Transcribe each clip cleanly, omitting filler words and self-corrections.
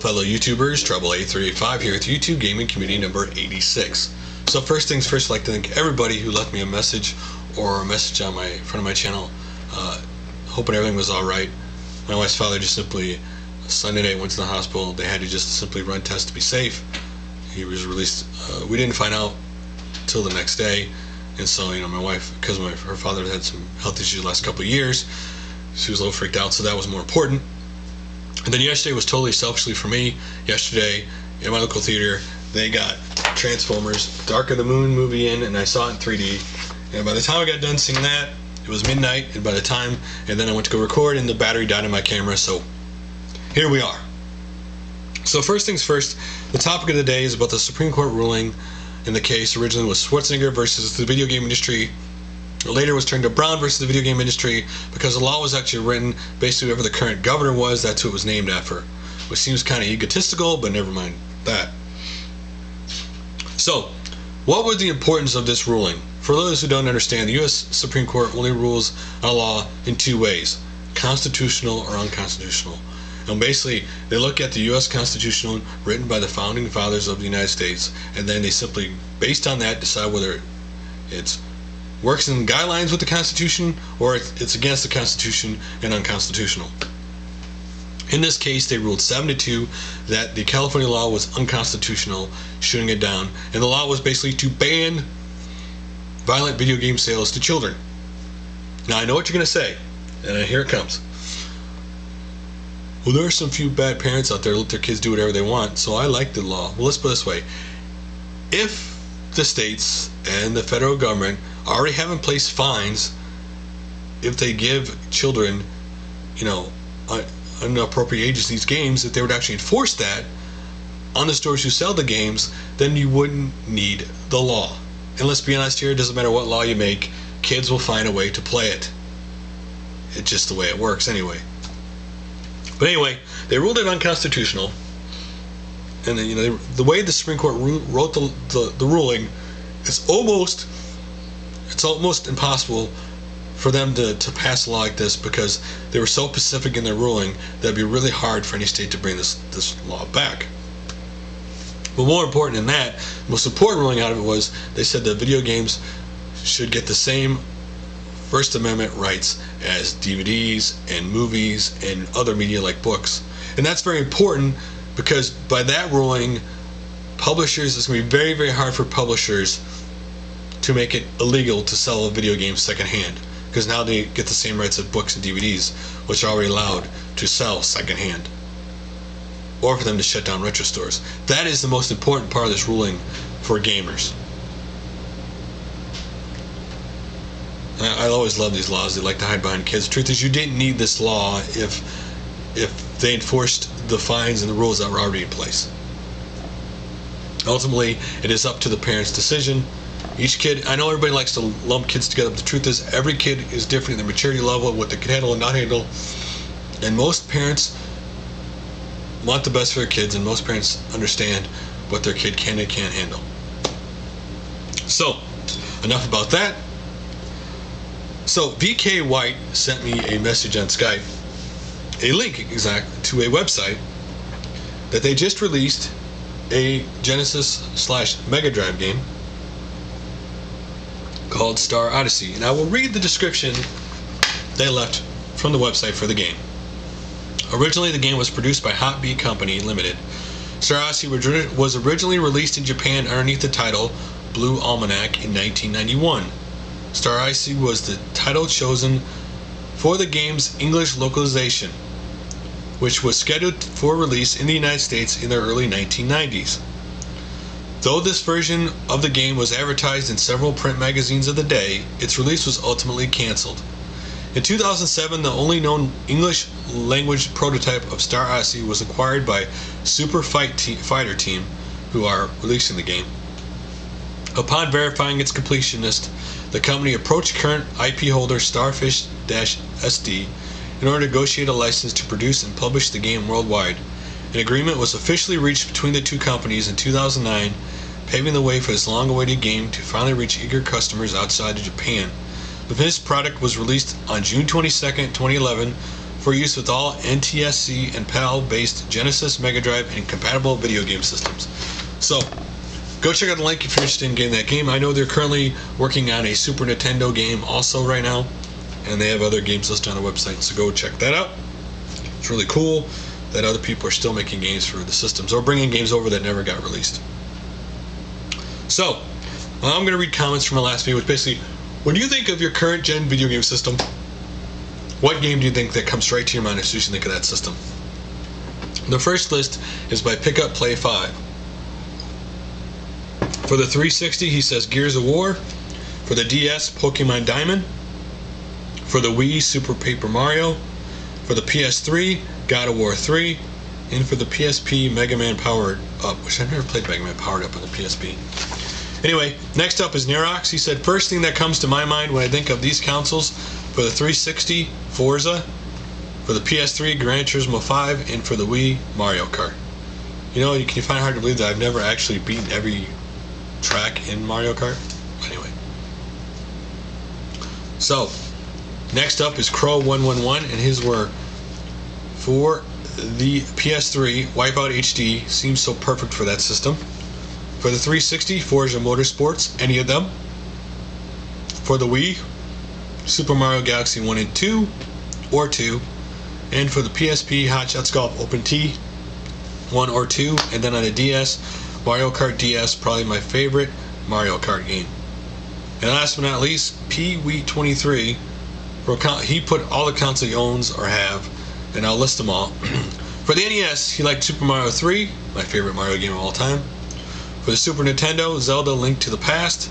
fellow YouTubers, Trouble8385 here with YouTube Gaming Community number 86. So first things first, I'd like to thank everybody who left me a message or a message on my front of my channel, hoping everything was alright. My wife's father just simply, Sunday night, went to the hospital. They had to just simply run tests to be safe. He was released. We didn't find out till the next day, and so my wife, because her father had some health issues the last couple of years, she was a little freaked out, so that was more important. And then yesterday was totally selfishly for me. Yesterday, in my local theater, they got Transformers Dark of the Moon movie in, and I saw it in 3D. And by the time I got done seeing that, it was midnight, and then I went to go record, and the battery died on my camera, so here we are. So first things first, the topic of the day is about the Supreme Court ruling in the case. Originally was Schwarzenegger versus the video game industry. Later was turned to Brown versus the video game industry, because the law was actually written basically whoever the current governor was, that's who it was named after. Which seems kind of egotistical, but never mind that. So, what was the importance of this ruling? For those who don't understand, the U.S. Supreme Court only rules on a law in two ways: constitutional or unconstitutional. And basically, they look at the U.S. Constitution written by the founding fathers of the United States, and then they simply, based on that, decide whether it works in guidelines with the Constitution or it's against the Constitution and unconstitutional. In this case, they ruled 7-2 that the California law was unconstitutional, shooting it down, and the law was basically to ban violent video game sales to children. Now, I know what you're going to say, and here it comes. Well, there are some few bad parents out there who let their kids do whatever they want, so I like the law. Well, let's put it this way. If the states and the federal government already have in place fines if they give children, inappropriate ages these games, if they would actually enforce that on the stores who sell the games, then you wouldn't need the law. And let's be honest here, it doesn't matter what law you make, kids will find a way to play it. It's just the way it works anyway. But anyway, they ruled it unconstitutional, and then the way the Supreme Court wrote the ruling, it's almost impossible for them to pass a law like this, because they were so specific in their ruling that it'd be really hard for any state to bring this law back. But more important than that, the most important ruling out of it was they said that video games should get the same First Amendment rights as DVDs and movies and other media like books. And that's very important, because by that ruling, publishers, it's going to be very, very hard for publishers to make it illegal to sell a video game secondhand, because now they get the same rights as books and DVDs, which are already allowed to sell secondhand, or for them to shut down retro stores. That is the most important part of this ruling for gamers. I always love these laws. They like to hide behind kids. The truth is, you didn't need this law if they enforced the fines and the rules that were already in place. Ultimately, it is up to the parents' decision. Each kid, I know everybody likes to lump kids together, but the truth is, every kid is different in their maturity level, what they can handle and not handle. And most parents want the best for their kids, and most parents understand what their kid can and can't handle. So, enough about that. So, VK White sent me a message on Skype, a link to a website that they just released a Genesis/Mega Drive game called Star Odyssey. And I will read the description they left from the website for the game. Originally, the game was produced by Hot Beat Company Limited. Star Odyssey was originally released in Japan underneath the title Blue Almanac in 1991. Star Odyssey was the title chosen for the game's English localization, which was scheduled for release in the United States in the early 1990s. Though this version of the game was advertised in several print magazines of the day, its release was ultimately cancelled. In 2007, the only known English language prototype of Star Odyssey was acquired by Super Fighter Team, who are releasing the game. Upon verifying its completionist, the company approached current IP holder Starfish-SD in order to negotiate a license to produce and publish the game worldwide. An agreement was officially reached between the two companies in 2009, paving the way for this long-awaited game to finally reach eager customers outside of Japan. The finished product was released on June 22, 2011 for use with all NTSC and PAL-based Genesis, Mega Drive, and compatible video game systems. So, go check out the link if you're interested in getting that game. I know they're currently working on a Super Nintendo game also right now, and they have other games listed on the website, so go check that out. It's really cool that other people are still making games for the systems, or bringing games over that never got released. So, I'm going to read comments from my last video, which basically, when you think of your current gen video game system, what game do you think that comes straight to your mind as soon as you think of that system? The first list is by Pick Up Play 5. For the 360, he says Gears of War. For the DS, Pokemon Diamond. For the Wii, Super Paper Mario. For the PS3, God of War 3. And for the PSP, Mega Man Powered Up, which I've never played Mega Man Powered Up on the PSP. Anyway, next up is Nerox. He said, first thing that comes to my mind when I think of these consoles, for the 360, Forza. For the PS3, Gran Turismo 5. And for the Wii, Mario Kart. You know, you can find it hard to believe that I've never actually beaten every track in Mario Kart. Anyway. So, next up is Crow111, and his were for the PS3, Wipeout HD seems so perfect for that system. For the 360, Forza Motorsports, any of them. For the Wii, Super Mario Galaxy 1 and 2, or 2. And for the PSP, Hot Shots Golf Open T, 1 or 2. And then on the DS, Mario Kart DS, probably my favorite Mario Kart game. And last but not least, Pee-wee23, he put all the consoles he owns or have, and I'll list them all. For the NES, he liked Super Mario 3, my favorite Mario game of all time. For the Super Nintendo, Zelda Link to the Past.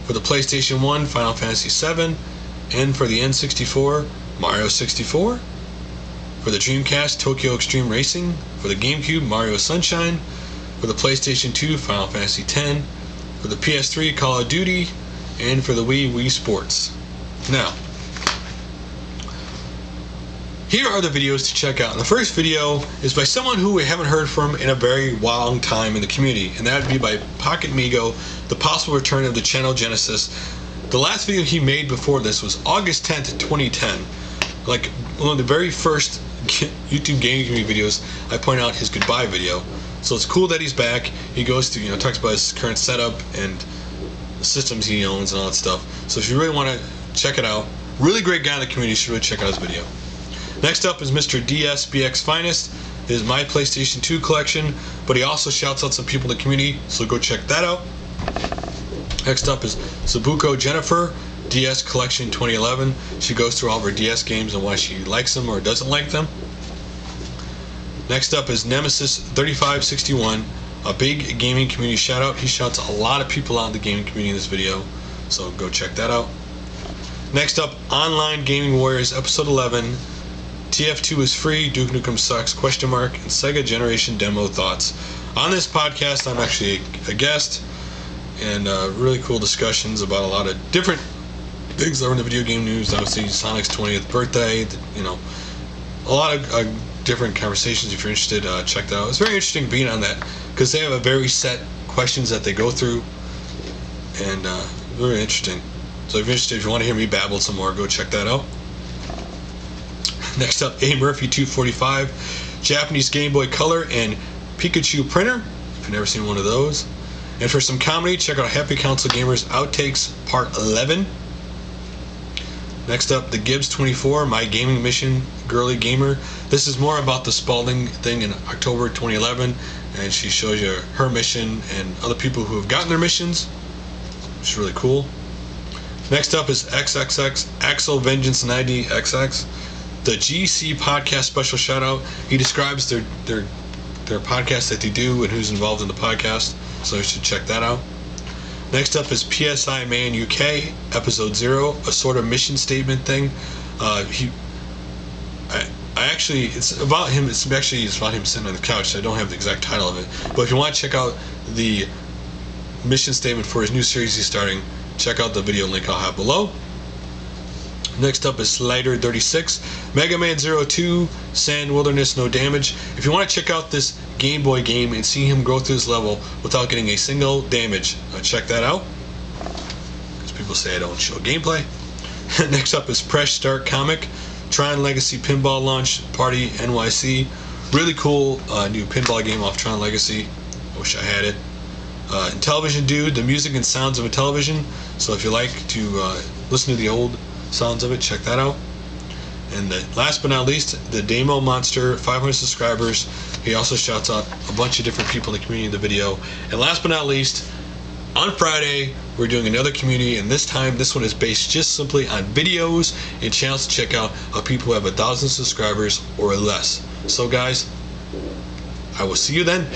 For the PlayStation 1, Final Fantasy 7. And for the N64, Mario 64. For the Dreamcast, Tokyo Extreme Racing. For the GameCube, Mario Sunshine. For the PlayStation 2, Final Fantasy 10. For the PS3, Call of Duty. And for the Wii, Wii Sports. Now, here are the videos to check out. The first video is by someone who we haven't heard from in a very long time in the community, and that would be by PocketMego, The Possible Return of the Channel Genesis. The last video he made before this was August 10th, 2010. Like one of the very first YouTube gaming community videos, I point out his goodbye video. So it's cool that he's back. He goes to, talks about his current setup and the systems he owns and all that stuff. So if you really want to check it out, really great guy in the community, you should really check out his video. Next up is MrDSBXFinest, his My PlayStation 2 collection, but he also shouts out some people in the community, so go check that out. Next up is SabakunoJennifer DS Collection 2011. She goes through all of her DS games and why she likes them or doesn't like them. Next up is Nemesis3561, a big gaming community shout out. He shouts a lot of people out in the gaming community in this video, so go check that out. Next up, OnlineGamingWarriors Episode 11. TF2 is free, Duke Nukem sucks, ? And Sega Generation Demo Thoughts. On this podcast, I'm actually a guest, and really cool discussions about a lot of different things that are in the video game news. Obviously, Sonic's 20th birthday, a lot of different conversations. If you're interested, check that out. It's very interesting being on that, because they have a very set questions that they go through, and very interesting. So if you're interested, if you want to hear me babble some more, go check that out. Next up, A Murphy 245, Japanese Game Boy Color and Pikachu printer, if you've never seen one of those. And for some comedy, check out HappyConsoleGamer's Outtakes Part 11. Next up, the Gibbs 24, My Gaming Mission, Girly Gamer. This is more about the Spalding thing in October 2011, and she shows you her mission and other people who have gotten their missions, which is really cool. Next up is XXX, Axel Vengeance 90XX. The TheGCPodcast Special Shoutout. He describes their podcast that they do and who's involved in the podcast, so you should check that out. Next up is PsiManUK Episode 0, a sort of mission statement thing. It's about him. It's about him sitting on the couch. I don't have the exact title of it, but if you want to check out the mission statement for his new series he's starting, check out the video link I'll have below. Next up is Slider36, Mega Man 02, Sand Wilderness No Damage. If you want to check out this Game Boy game and see him go through this level without getting a single damage, check that out, because people say I don't show gameplay. Next up is PressStartComic, Tron Legacy Pinball Launch Party NYC. Really cool new pinball game off Tron Legacy. I wish I had it. IntellivisionDude, the music and sounds of Intellivision. So if you like to listen to the old sounds of it, check that out. And last but not least, the Demo Monster, 500 subscribers. He also shouts out a bunch of different people in the community in the video. And last but not least, on Friday, we're doing another community, and this time, this one is based just simply on videos and channels to check out of people who have 1,000 subscribers or less. So guys, I will see you then.